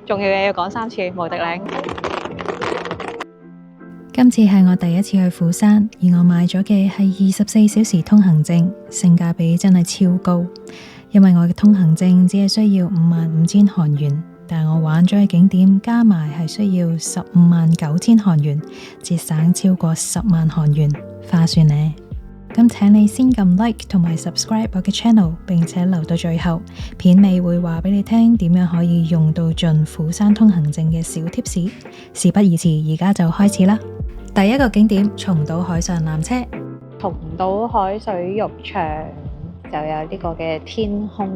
重要嘢要講3次，無敵嶺。今次係我第一次去釜山，而我買咗嘅係24小時通行證，性價比真係超高。因為我嘅通行證只係需要55,000韓元，但係我玩咗嘅景點加埋係需要159,000韓元，節省超過10萬韓元，划算呢。咁請你先撳 like 同埋 subscribe 我嘅 channel， 並且留到最後，片尾會話俾你聽點樣可以用到盡釜山通行證嘅小貼士。事不宜遲，而家就開始啦。第一個景點，松島海上纜車。松島海水浴場就有呢個嘅天空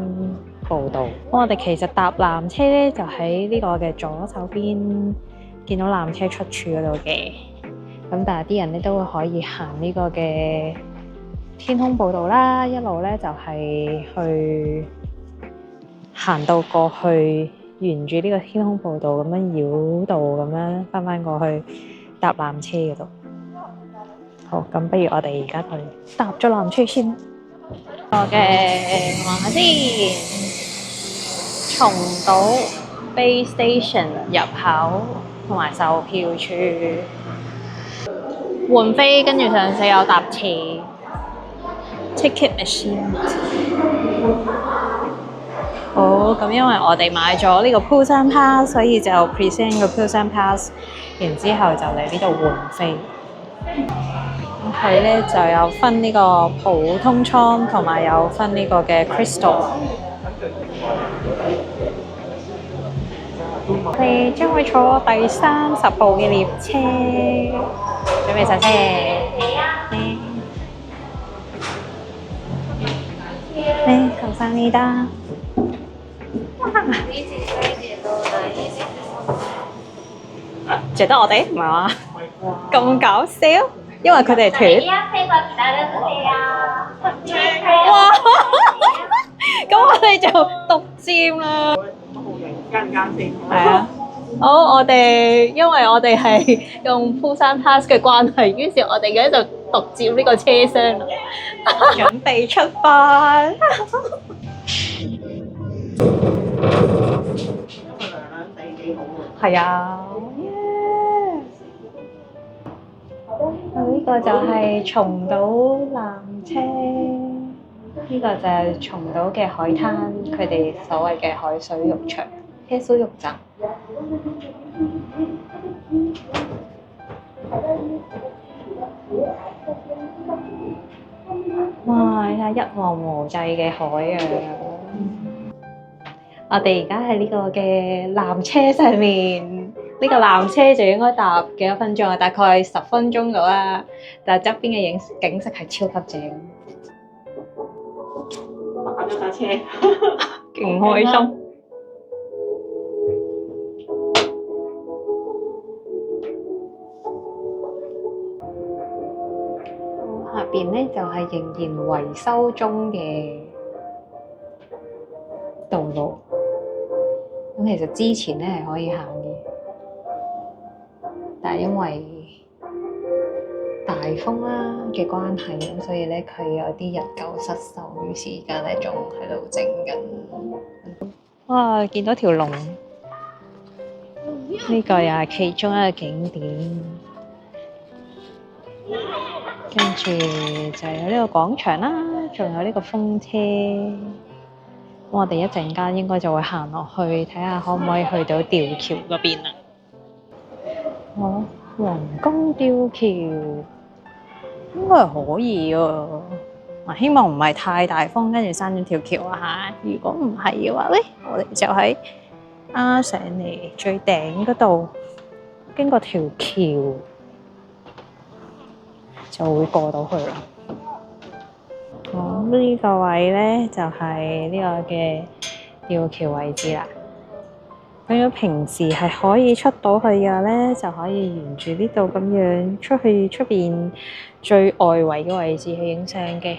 步道。我哋其實搭纜車咧，就喺呢個嘅左手邊見到纜車出處嗰度嘅。咁但係啲人咧都可以行呢個嘅天空步道啦，一路咧就係去行到過去，沿住呢個天空步道咁樣繞道咁樣翻過去搭纜車嗰度。好，咁不如我哋而家去搭咗纜車先。我嘅望下先，松島 Bay Station 入口同埋售票處換飛，跟住上4有搭車 Ticket Machine。好，咁因為我哋買咗呢個 Busan Pass， 所以就 present 個 Busan Pass， 然之後就嚟呢度換飛。佢咧就有分呢個普通艙，同埋有分呢個嘅 Crystal。我哋將會坐第30部嘅列車，準備上車。好上呢啦！淨得我哋唔係嘛？咁搞笑！因為佢哋係團。哇！咁我哋就獨佔啦。係啊。好，我哋因為我哋係用 Busan Pass 嘅關係，於是我哋而家就獨佔呢個車廂啦。準備出發。係啊。呢個就係松島纜車，呢個就係松島嘅海灘，佢哋所謂嘅海水浴場、車水浴站。哇！你睇一望無際嘅海洋。我哋而家喺呢個嘅纜車上面。呢個纜車就應該搭幾多分鐘啊？大概10分鐘到啦。但係側邊嘅景色係超級正，打咗架車，勁開心。下邊咧就係仍然維修中嘅道路。咁其實之前咧係可以行嘅。但係因為大風啦嘅關係，咁所以咧佢有啲日久失修，於是而家咧仲喺度整緊。哇！見到條龍，呢個又係其中一個景點。跟住就有呢個廣場啦，仲有呢個風車。咁我哋一陣間應該就會行落去睇下可唔可以去到吊橋嗰邊啦。哦，皇宮吊橋應該係可以啊！希望唔係太大風，跟住閂咗條橋啊嚇！如果唔係嘅話咧，我哋就喺上嚟最頂嗰度，經過條橋就會過到去啦。好，呢個位咧就係呢個嘅吊橋位置啦。咁如果平時係可以出到去嘅咧，就可以沿住呢度咁樣出去出邊最外圍嘅位置去影相嘅。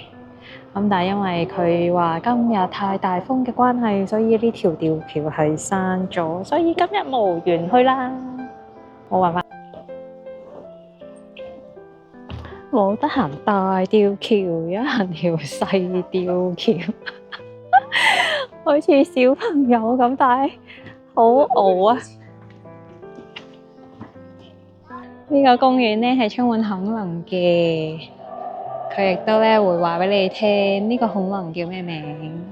咁但係因為佢話今日太大風嘅關係，所以呢條吊橋係閂咗，所以今日無緣去啦。冇辦法，冇得行大吊橋，有行條細吊橋，好似小朋友咁，但係好傲啊！呢個公園咧係充滿恐龍嘅，佢亦都咧會話俾你聽呢個恐龍叫咩名。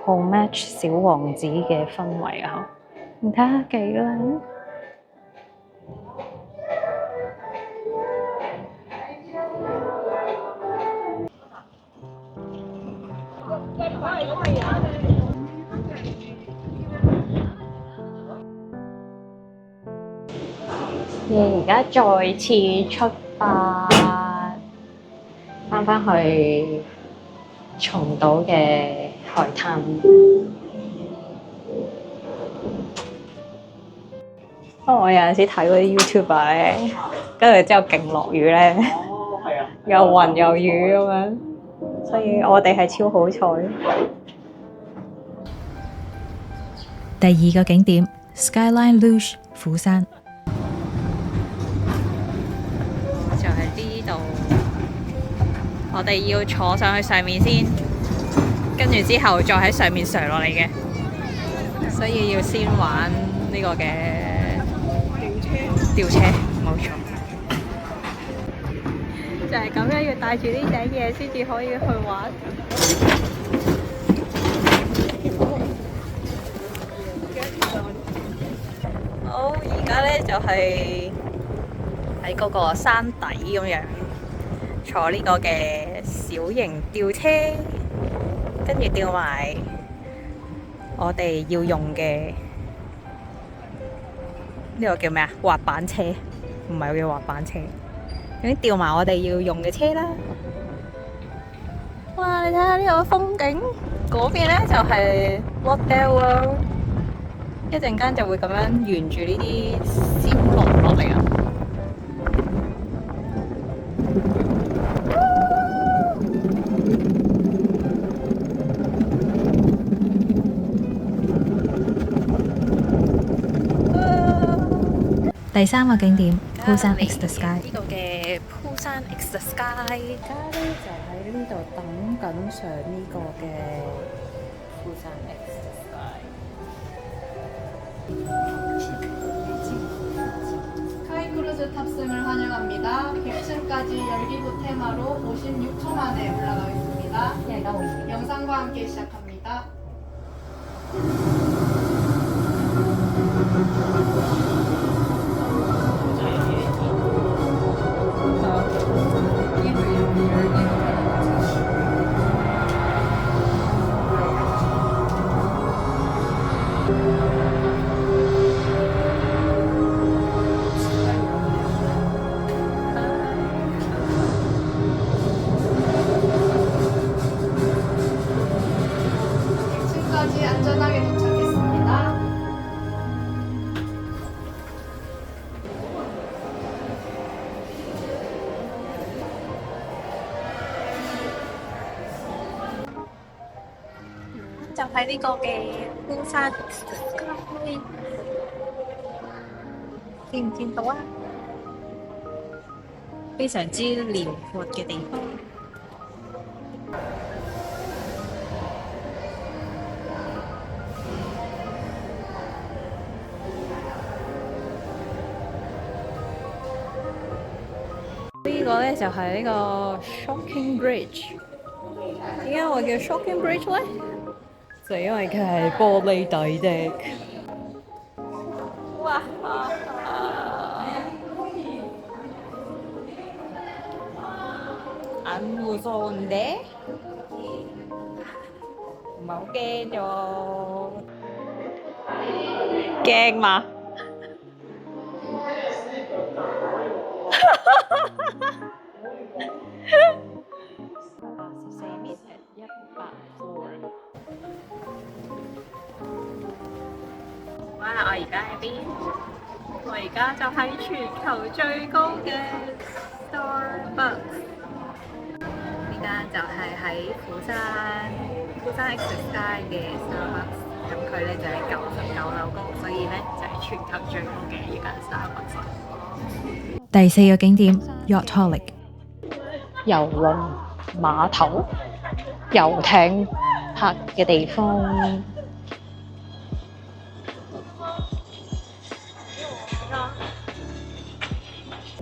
好 match 小王子嘅氛圍啊！你睇下幾靚。而家再次出發，返去松島嘅海灘。我有陣時睇嗰啲 YouTuber 咧，跟住之後勁落雨咧，又雲又雨咁樣，所以我哋係超好彩。第二個景點 Skyline Luge 釜山，就係呢度，我哋要坐上去上面先，跟住之後再喺上面上落嚟嘅，所以要先玩呢個嘅吊車，冇錯，就係咁樣要帶住呢頂嘢先至可以去玩。好，而家咧就係喺嗰個山底咁樣坐呢個嘅小型吊車，跟住吊埋我哋要用嘅呢個叫咩啊？滑板車，唔係叫滑板車，已經吊埋我哋要用嘅車啦。哇！你睇下呢個風景，嗰邊咧就係 Lotte World。一陣間就會咁樣沿住呢啲線落嚟啊！第三個景點 Busan X The Sky。呢個嘅 Busan X The Sky，而家咧就喺呢度等緊上呢個嘅 Busan X The Sky。 스카이크루즈 탑승을 환영합니다. 100층까지 열기구 테마로 56초 만에 올라가겠습니다. 영상과 함께 시작합니다. 까지 안전하게 도착했습니다.就喺呢個嘅Busan X The Sky，見唔見到啊？非常之遼闊嘅地方。呢個咧就係呢個 Shocking Bridge。點解我叫 Shocking Bridge 咧？就因為佢係玻璃底的。哇！眼無錯嘅，唔係好驚啫。驚嘛？哇！我而家喺邊？我而家就喺全球最高嘅 Starbucks。呢間就係喺釜山 X The Sky 嘅 Starbucks。咁佢咧就係99樓高，所以咧就係全球最高嘅一間 Starbucks。第4個景點 Yachtaholic 郵輪碼頭、遊艇泊嘅地方。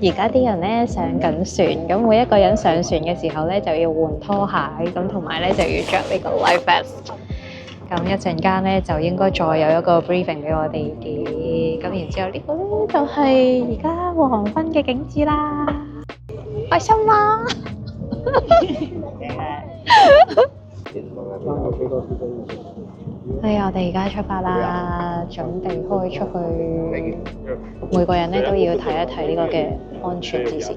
而家啲人咧上緊船，咁每一個人上船嘅時候咧就要換拖鞋，咁同埋咧就要着呢個 life vest。咁一陣間咧就應該再有一個 briefing 俾我哋嘅，咁然之後呢個咧就係而家黃昏嘅景緻啦，開心嗎？係啊，我哋而家出發啦，準備開出去。每個人咧都要睇一睇呢個嘅安全指示。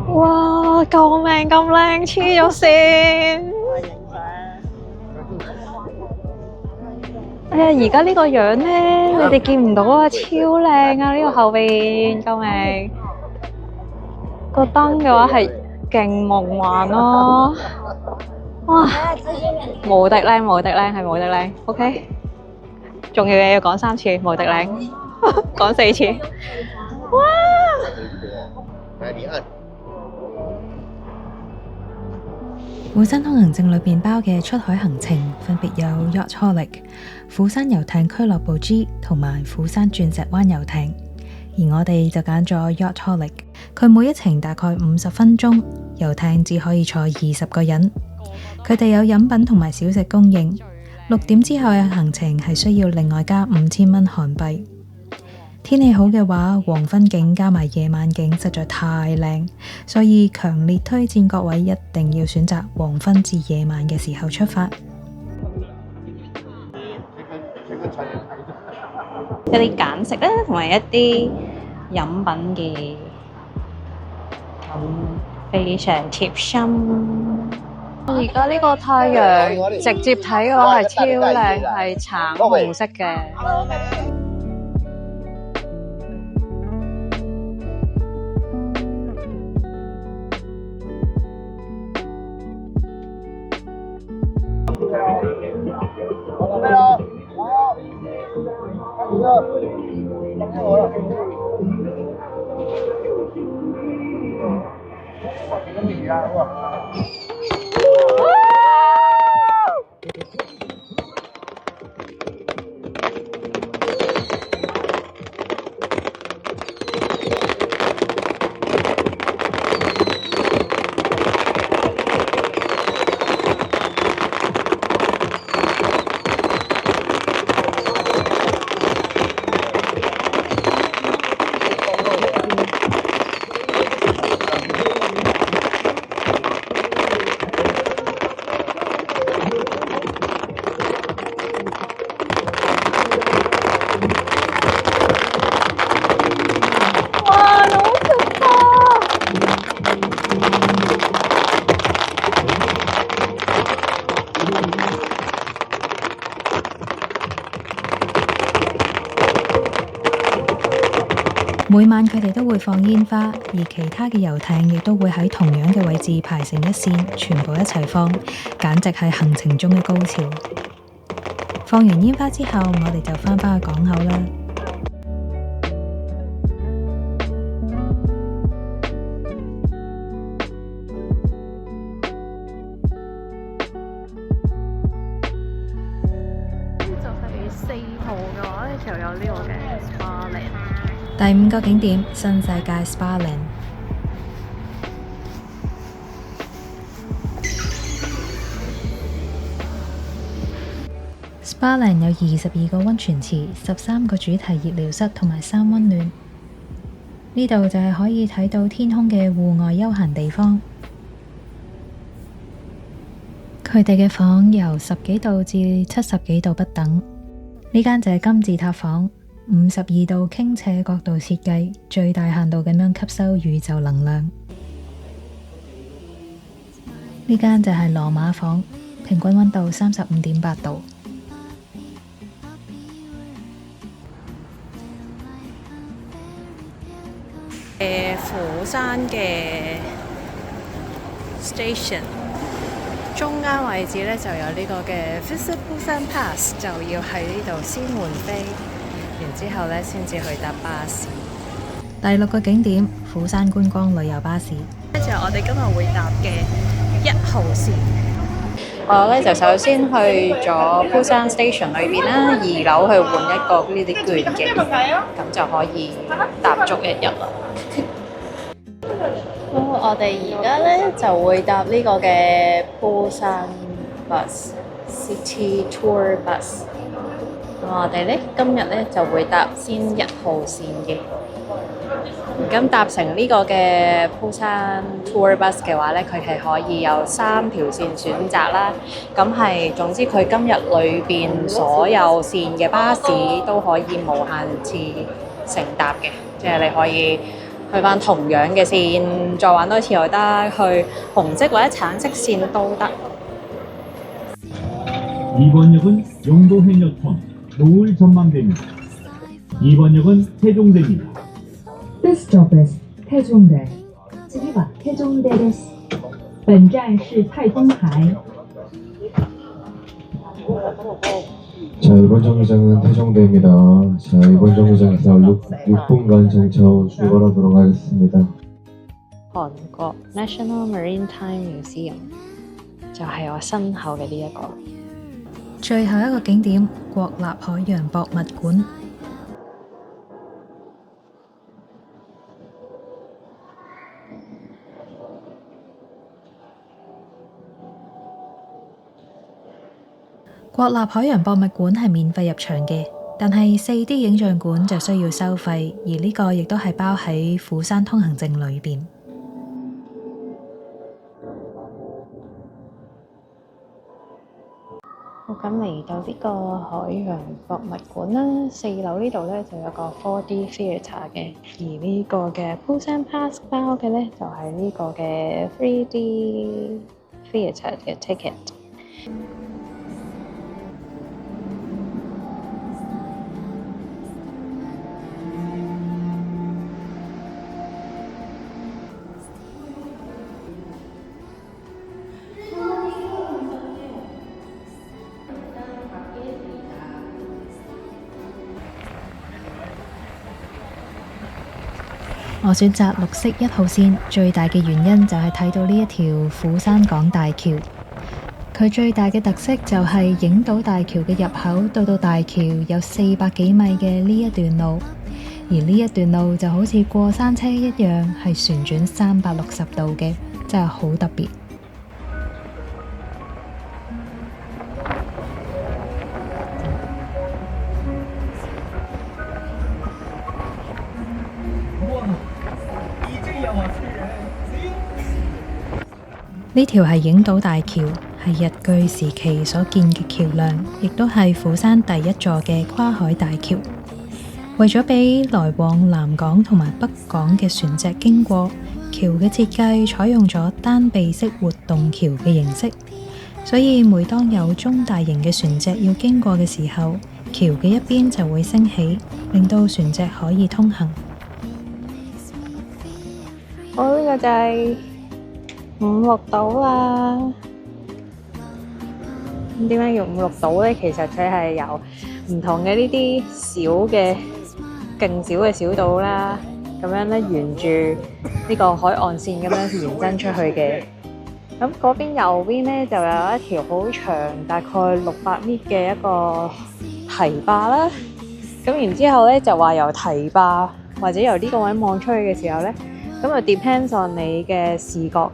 哇！救命咁靚，黐咗線！哎呀，而家呢個樣咧，你哋見唔到啊，超靚啊！呢個後邊，救命！個燈嘅話係勁夢幻咯，哇！無敵靚，無敵靚，係無敵靚。OK， 仲要嘢要講3次，無敵靚，講4次。哇！釜山通行證裏邊包嘅出海行程分別有 Yachtaholic、釜山遊艇俱樂部 G 同埋釜山鑽石灣遊艇，而我哋就揀咗 Yachtaholic。佢每一程大概50分鐘，遊艇只可以坐20個人。佢哋有飲品同埋小食供應。6點之後嘅行程係需要另外加5000蚊韓幣。天氣好嘅話，黃昏景加埋夜晚景實在太靚，所以強烈推薦各位一定要選擇黃昏至夜晚嘅時候出發。一啲簡食啦，同埋一啲飲品嘅，咁非常貼心。而家呢個太陽直接睇嘅話係超靚，係橙紅色嘅。每晚佢哋都會放煙花，而其他嘅遊艇亦都會喺同樣嘅位置排成一線，全部一齊放，簡直係行程中嘅高潮。放完煙花之後，我哋就返返去港口啦。就係4號嘅話咧，就有呢個嘅 Sparland。第5個景點新世界 Sparland。Sparland 有22個溫泉池、13個主題熱療室同埋3溫暖。呢度就係可以睇到天空嘅戶外休閒地方。佢哋嘅房由10幾度至70幾度不等。呢間就係金字塔房。52度傾斜角度設計，最大限度咁樣吸收宇宙能量。呢間就係羅馬房，平均溫度35.8度。釜山嘅 station， 中間位置咧就有呢個嘅 Visit Busan Pass， 就要喺呢度先換飛，然之後咧先至去搭巴士。第6個景點，釜山觀光旅遊巴士。呢就係我哋今日會搭嘅1號線。我咧就首先去咗 Busan Station 裏邊啦，2樓去換一個呢啲券嘅，咁就可以搭足1日啦。我哋而家咧就會搭呢個嘅 Busan Bus City Tour Bus。我哋咧今日咧就會搭先1號線嘅。咁搭乘呢個嘅 Busan Tour Bus 嘅話咧，佢係可以有3條線選擇啦。咁係總之佢今日裏邊所有線嘅巴士都可以無限次乘搭嘅，即係你可以去翻同樣嘅線，再玩多次又得，去紅色或者橙色線都得。2번역은 영도해녀촌 노을전망대입니다. 2번역은 태종대입니다. This stop is 태종대. 次は태종대です。本站是太东台。 자, 이번 정류장은 태종대입니다. 자, 이번 정류장에서 6분간 정차 후 출발하도록 하겠습니다. 韓國 National Maritime Museum 就係我身後嘅呢一個。最後一個景點，國立海洋博物館。國立海洋博物館係免費入場嘅，但係4D 影像館就需要收費，而呢個亦都係包喺釜山通行證裏邊。好，咁嚟到呢個海洋博物館啦，4樓呢度咧就有個 4D Theatre 嘅，而呢個嘅 Busan Pass 包嘅咧就係呢個嘅 3D Theatre 嘅 ticket。我選擇綠色1號線，最大嘅原因就係睇到呢一條釜山港大橋。佢最大嘅特色就係影島大橋嘅入口到大橋有400幾米嘅呢一段路，而呢一段路就好似過山車一樣，係旋轉360度嘅，真係好特別。呢條係影島大橋，係日據時期所建嘅橋梁，亦都係釜山第一座嘅跨海大橋。為咗俾來往南港同埋北港嘅船隻經過，橋嘅設計採用咗單臂式活動橋嘅形式，所以每當有中大型嘅船隻要經過嘅時候，橋嘅一邊就會升起，令到船隻可以通行。好，呢個就係五綠島啦。咁點解叫五綠島咧？其實佢係由唔同嘅呢啲小嘅、勁小嘅小島啦，咁樣咧沿住呢個海岸線咁樣延伸出去嘅。咁嗰邊右邊咧就有一條好長，大概600米嘅一個堤壩啦。咁然之後咧就話由堤壩或者由呢個位望出去嘅時候咧，咁啊 depends on 你嘅視覺，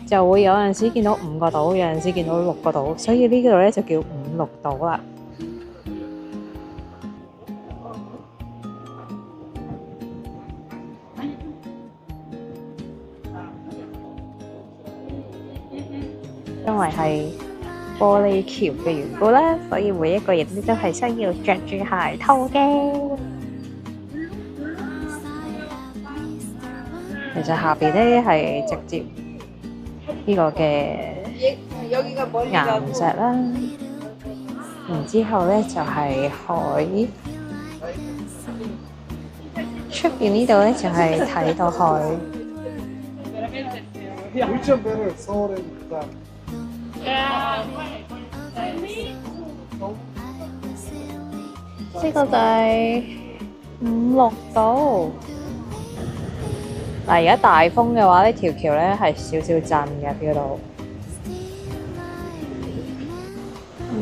就會有陣時見到5個島，有陣時見到6個島，所以呢度咧就叫五綠島啦。因為係玻璃橋嘅緣故啦，所以每一個人都係需要着住鞋套嘅。其實下邊咧係直接呢個嘅岩石啦，然之後咧就係海，出邊呢度咧就係睇到海。 1.0배를 서울에 있다.呢個就係5、6度。嗱，而家大風嘅話，呢條橋咧係少少震嘅 feel 到，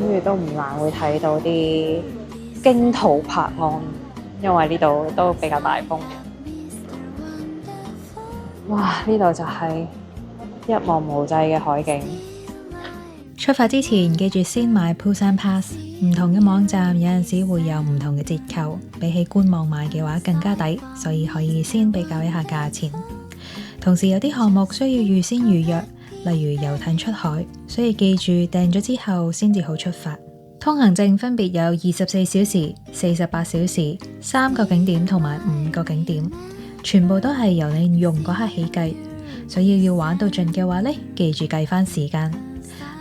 跟住都唔難會睇到啲驚濤拍岸，因為呢度都比較大風。哇！呢度就係一望無際嘅海景。出發之前記住先買 Busan Pass， 唔同嘅網站有陣時會有唔同嘅折扣，比起官網買嘅話更加抵，所以可以先比較一下價錢。同時有啲項目需要預先預約，例如遊艇出海，所以記住訂咗之後先至好出發。通行證分別有24小時、48小時、3個景點同埋5個景點，全部都係由你用嗰刻起計，所以要玩到盡嘅話呢，記住計返時間。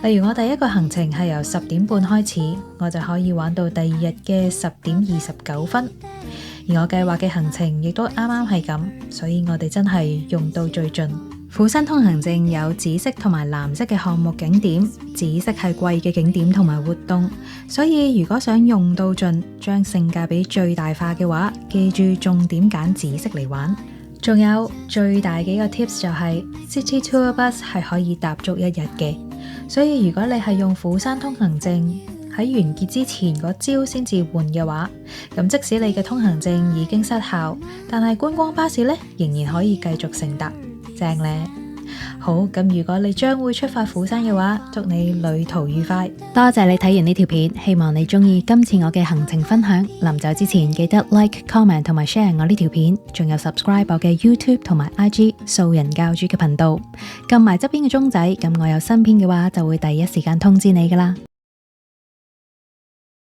例如我第一個行程係由10點半開始，我就可以玩到第二日嘅10點29分。而我計劃嘅行程亦都啱啱係咁，所以我哋真係用到最盡。釜山通行證有紫色同埋藍色嘅項目景點，紫色係貴嘅景點同埋活動，所以如果想用到盡，將性價比最大化嘅話，記住重點揀紫色嚟玩。仲有最大幾個 tips 就係 City Tour Bus 係可以搭足一日嘅。所以如果你係用釜山通行證喺完結之前嗰朝先至換嘅話，咁即使你嘅通行證已經失效，但係觀光巴士呢仍然可以繼續乘搭，正呢。好，咁如果你將會出發釜山嘅話，祝你旅途愉快。多謝你睇完呢條片，希望你中意今次我嘅行程分享。臨走之前記得 like、comment 同埋 share 我呢條片，仲有 subscribe 我嘅 YouTube 同埋 IG 素人教主嘅頻道，撳埋側邊嘅鐘仔，咁我有新片嘅話就會第一時間通知你噶啦。